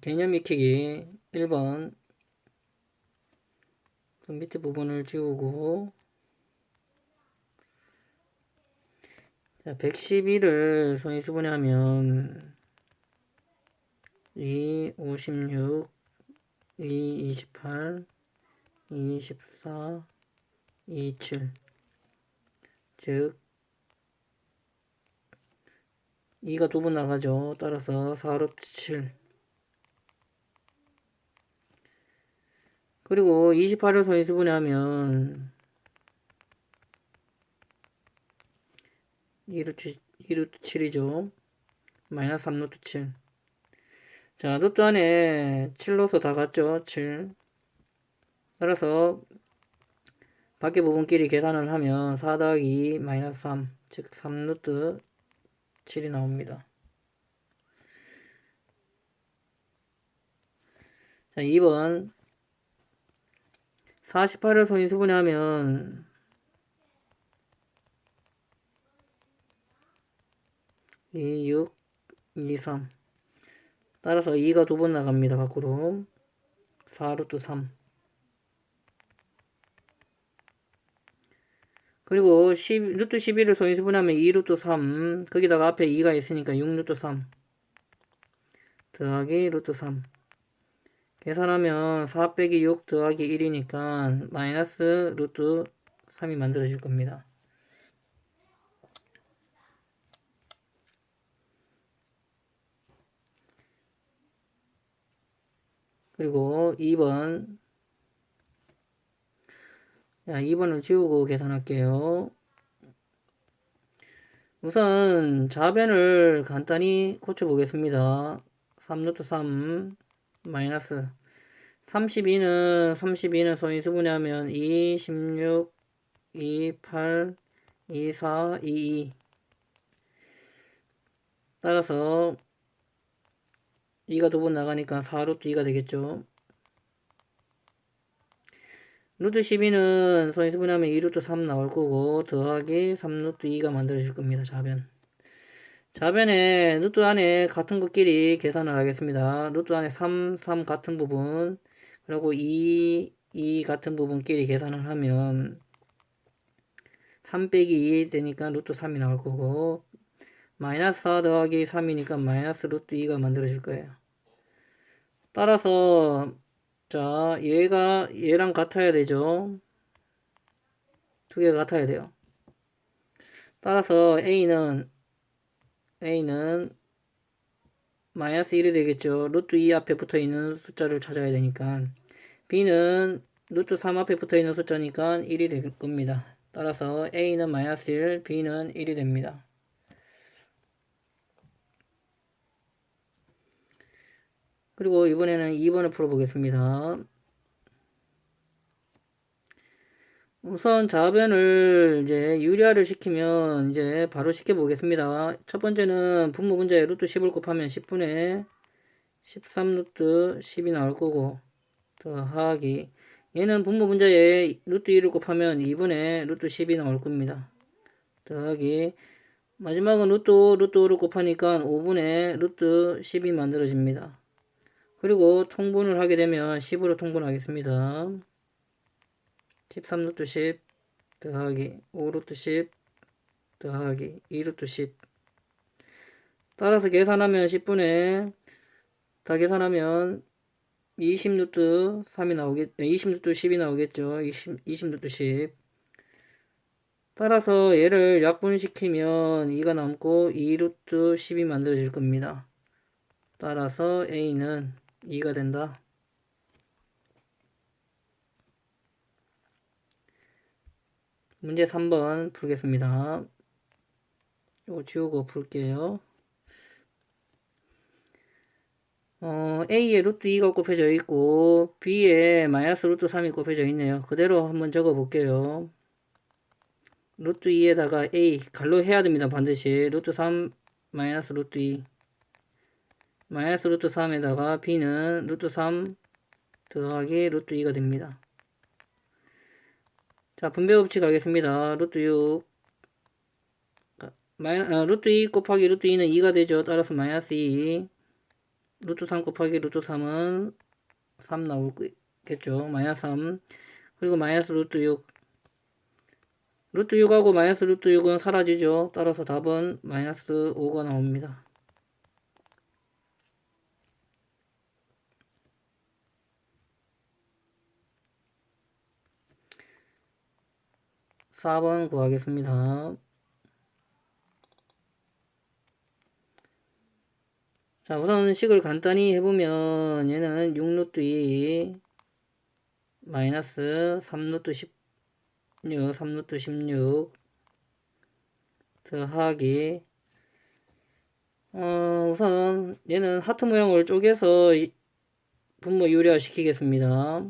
개념 익히기 1번. 그 밑에 부분을 지우고, 자, 111을 소인수분해하면 2, 56, 2, 28, 2, 14, 2, 7. 즉 2가 두 번 나가죠. 따라서 4루트 7. 그리고 28을 소인수분해하면 2루트 7이죠. 마이너스 3루트 7. 자, 루트 안에 7로서 다 갔죠. 7. 따라서 밖에 부분끼리 계산을 하면 4 더하기 마이너스 3, 즉 3루트 7이 나옵니다. 자, 2번 48을 소인수분해하면 2, 6, 2, 3. 따라서 2가 두 번 나갑니다. 밖으로 4루트 3. 그리고 루트 11을 소인수분하면 2루트 3. 거기다가 앞에 2가 있으니까 6루트 3 더하기 루트 3. 계산하면 4 빼기 6 더하기 1이니까 마이너스 루트 3이 만들어질 겁니다. 그리고 2번. 자, 2번을 지우고 계산할게요. 우선 좌변을 간단히 고쳐보겠습니다. 3루트 3 마이너스 32는 소인수분해하면 2, 16, 2, 8, 2, 4, 2, 2. 따라서 2가 두 번 나가니까 4루트 2가 되겠죠. 루트 12는 소인수분해하면 2루트 3 나올 거고 더하기 3루트 2가 만들어질 겁니다. 좌변. 좌변에 루트 안에 같은 것끼리 계산을 하겠습니다. 루트 안에 3, 3 같은 부분 그리고 2, 2 같은 부분끼리 계산을 하면 3 빼기 2 되니까 루트 3이 나올 거고 마이너스 4 더하기 3이니까 마이너스 루트 2가 만들어질 거예요. 따라서 자, 얘랑 같아야 되죠. 두 개가 같아야 돼요. 따라서 A는 마이너스 1이 되겠죠. 루트 2 앞에 붙어 있는 숫자를 찾아야 되니까. B는 루트 3 앞에 붙어 있는 숫자니까 1이 될 겁니다. 따라서 A는 마이너스 1, B는 1이 됩니다. 그리고 이번에는 2번을 풀어보겠습니다. 우선 좌변을 이제 유리화를 시키면 이제 바로 시켜보겠습니다. 첫 번째는 분모 분자에 루트 10을 곱하면 10분의 13 루트 10이 나올 거고 더하기 얘는 분모 분자에 루트 2를 곱하면 2분의 루트 10이 나올 겁니다. 더하기 마지막은 루트 5, 루트 5를 곱하니까 5분의 루트 10이 만들어집니다. 그리고 통분을 하게 되면 10으로 통분하겠습니다. 13 루트 10 더하기 5 루트 10 더하기 2 루트 10 따라서 계산하면 10분의 다 계산하면 20 루트 3이 나오겠 20 루트 10이 나오겠죠. 20 루트 10 따라서 얘를 약분시키면 2가 남고 2 루트 10이 만들어질 겁니다. 따라서 A는 2가 된다. 문제 3번 풀겠습니다. 이거 지우고 풀게요. A에 루트 2가 곱해져 있고 B에 마이너스 루트 3이 곱해져 있네요. 그대로 한번 적어 볼게요. 루트 2에다가 A 갈로 해야 됩니다. 반드시 루트 3 마이너스 루트 2 마이너스 루트 3에다가 B는 루트 3 더하기 루트 2가 됩니다. 자, 분배 법칙 하겠습니다. 루트 6 루트 2 곱하기 루트 2는 2가 되죠. 따라서 마이너스 2 루트 3 곱하기 루트 3은 3 나오겠죠. 마이너스 3. 그리고 마이너스 루트 6. 루트 6하고 마이너스 루트 6은 사라지죠. 따라서 답은 마이너스 5가 나옵니다. 4번 구하겠습니다. 자, 우선 식을 간단히 해보면 얘는 6루트 2 마이너스 3루트 16, 3루트 16 더하기 우선 얘는 하트 모양을 쪼개서 분모 유리화 시키겠습니다.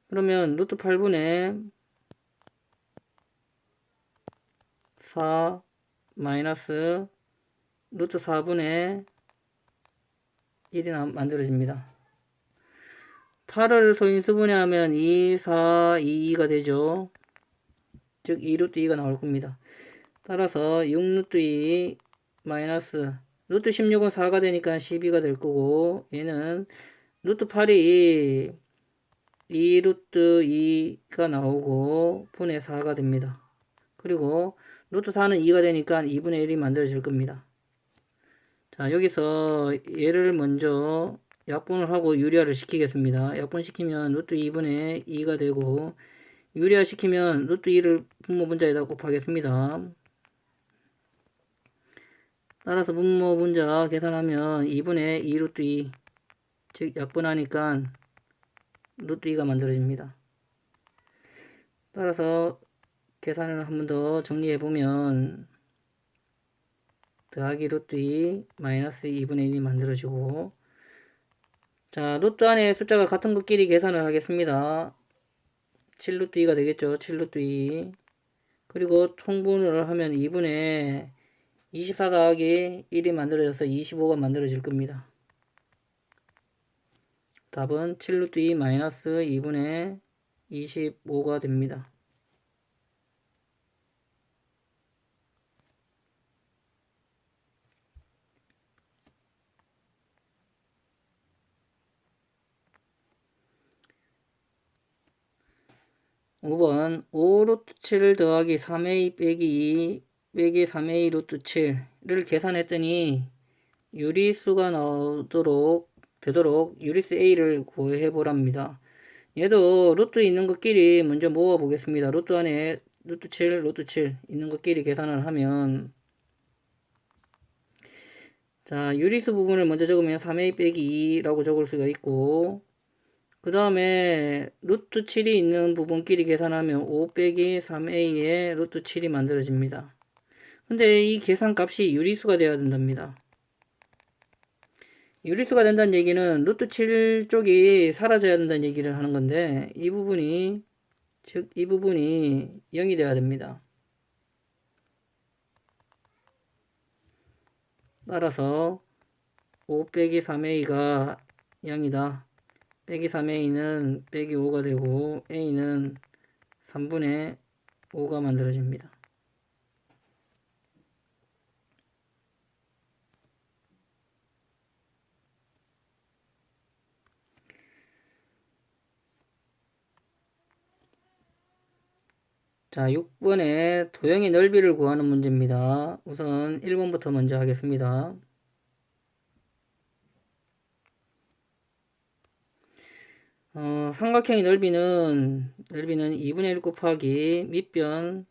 그러면 루트 8분의 4 마이너스 루트 4분의 1이 만들어집니다. 8을 소인수분해하면 2, 4, 2, 2가 되죠. 즉 2루트 2가 나올 겁니다. 따라서 6루트 2 마이너스 루트 16은 4가 되니까 12가 될 거고, 얘는 루트 8이 2루트 2가 나오고 분의 4가 됩니다. 그리고 루트 4는 2가 되니까 2분의 1이 만들어질 겁니다. 자, 여기서 얘를 먼저 약분을 하고 유리화를 시키겠습니다. 약분시키면 루트 2분의 2가 되고, 유리화 시키면 루트 2를 분모 분자에다 곱하겠습니다. 따라서 분모 분자 계산하면 2분의 2 루트 2, 즉 약분하니까 루트 2가 만들어집니다. 따라서 계산을 한 번 더 정리해보면 더하기 루트 2 마이너스 2분의 1이 만들어지고, 자, 루트 안에 숫자가 같은 것끼리 계산을 하겠습니다. 7루트 2가 되겠죠. 7루트 2. 그리고 통분을 하면 2분의 24 더하기 1이 만들어져서 25가 만들어질 겁니다. 답은 7루트 2 마이너스 2분의 25가 됩니다. 5번 5루트 7 더하기 3a 빼기 2 빼기 3a 루트 7를 계산했더니 유리수가 되도록 유리수 a를 구해 보랍니다. 얘도 루트 있는 것끼리 먼저 모아 보겠습니다. 루트 안에 루트 7 있는 것끼리 계산을 하면, 자, 유리수 부분을 먼저 적으면 3a 빼기 2라고 적을 수가 있고, 그 다음에 루트 7이 있는 부분끼리 계산하면 5 빼기 3a에 루트 7이 만들어집니다. 근데 이 계산값이 유리수가 되어야 된답니다. 유리수가 된다는 얘기는 루트 7 쪽이 사라져야 된다는 얘기를 하는 건데, 이 부분이, 즉 이 부분이 0이 되어야 됩니다. 따라서 5 빼기 3a가 0이다. 빼기 3a는 빼기 5가 되고, a는 3분의 5가 만들어집니다. 자, 6번에 도형의 넓이를 구하는 문제입니다. 우선 1번부터 먼저 하겠습니다. 삼각형의 넓이는 2분의 1 곱하기 밑변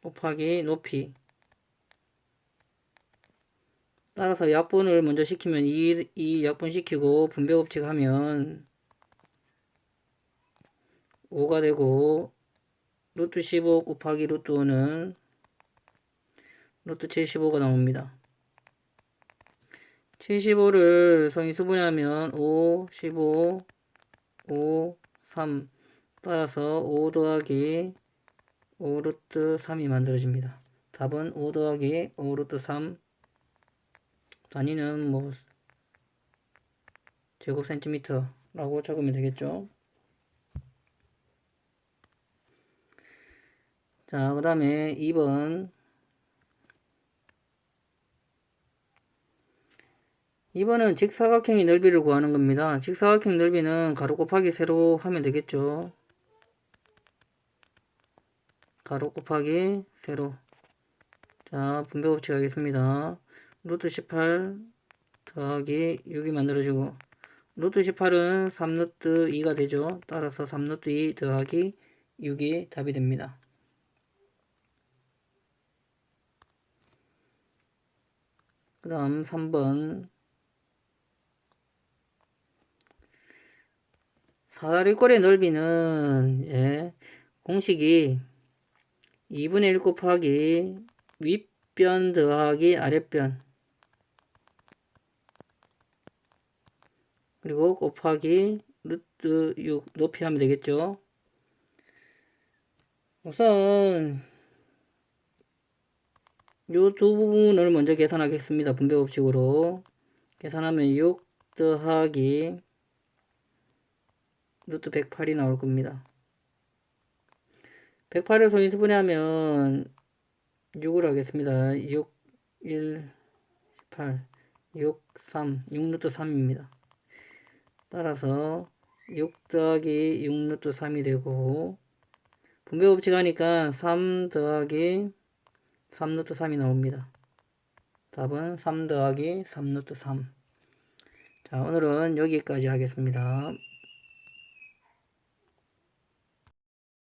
곱하기 높이. 따라서 약분을 먼저 시키면 이 약분시키고 분배법칙 하면 5가 되고, 루트 15 곱하기 루트 5는 루트 75가 나옵니다. 75를 성인수분해하면 5, 15, 5, 3. 따라서 5 더하기 5 루트 3이 만들어집니다. 답은 5 더하기 5 루트 3. 단위는 뭐 제곱 센티미터라고 적으면 되겠죠. 자, 그 다음에 2번 2번은 직사각형의 넓이를 구하는 겁니다. 직사각형 넓이는 가로 곱하기 세로 하면 되겠죠. 가로 곱하기 세로. 자, 분배 법칙 하겠습니다. 루트 18 더하기 6이 만들어지고, 루트 18은 3루트 2가 되죠. 따라서 3루트 2 더하기 6이 답이 됩니다. 그 다음 3번. 사다리꼴의 넓이는 공식이 2분의 1 곱하기 윗변 더하기 아랫변 그리고 곱하기 루트 6 높이 하면 되겠죠. 우선 요 두 부분을 먼저 계산하겠습니다. 분배 법칙으로 계산하면 6 더하기 루트 108이 나올 겁니다. 108을 소인수분해하면 6을 하겠습니다. 6, 1, 8, 6, 3, 6루트 3입니다. 따라서 6 더하기 6루트 3이 되고, 분배 법칙 하니까 3 더하기 3루트 3이 나옵니다. 답은 3 더하기 3루트 3. 자, 오늘은 여기까지 하겠습니다.